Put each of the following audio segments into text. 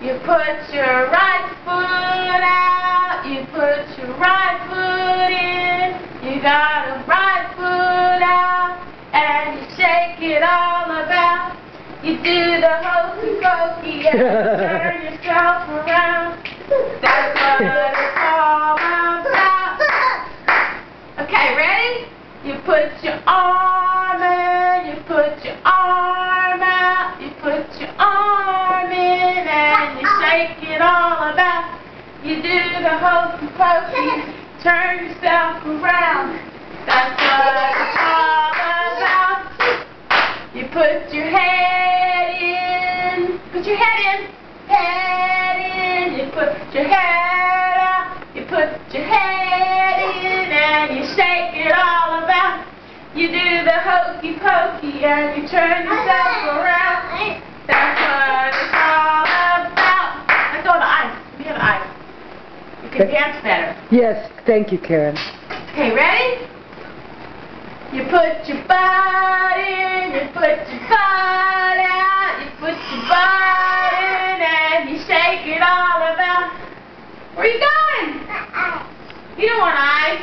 You put your right foot out, you put your right foot in, you got a right foot out, and you shake it all about. You do the hokey pokey and you turn yourself around. That's what it's all about. Okay, ready? You put your arm in, you put your arm out, you put your arm in, and you shake it all about. You do the hokey pokey, turn yourself around. That's what it's all about. You put your head in, put your head in, you put your head out, you put your head in, and you shake it all about. You do the hokey pokey and you turn yourself around. That's what it's all about. Let's go to the ice. We have ice. You can dance better. Yes, thank you, Karen. Okay, ready? You put your butt in, you put your butt out, you put your butt in, and you shake it all about. Where are you going? You don't want ice.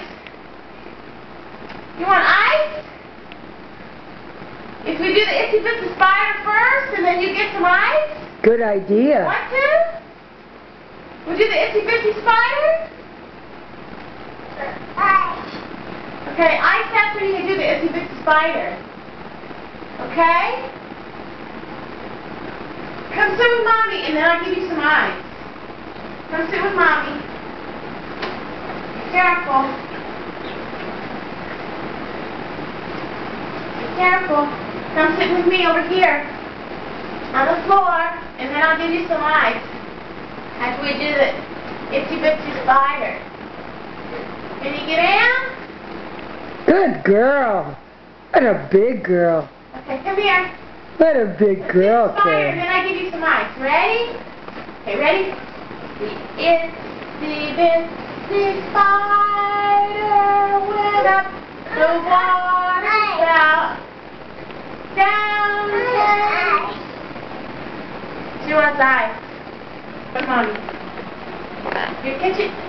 You want ice? If we do the itsy bitsy spider first, and then you get some ice? Good idea. Want to? We'll do the itsy bitsy spider? Okay, ice after you do the itsy bitsy spider. Okay? Come sit with Mommy, and then I'll give you some ice. Come sit with Mommy. Be careful. Be careful. Come sit with me over here on the floor, and then I'll give you some ice after we do the itsy bitsy spider. Can you get in? Good girl. What a big girl. Okay, come here. What a big girl, Spider, Karen. then I give you some ice. Ready? Okay, ready? The itsy bitsy spider went up the water spout. Down came. She wants ice. Come on. Here, catch it.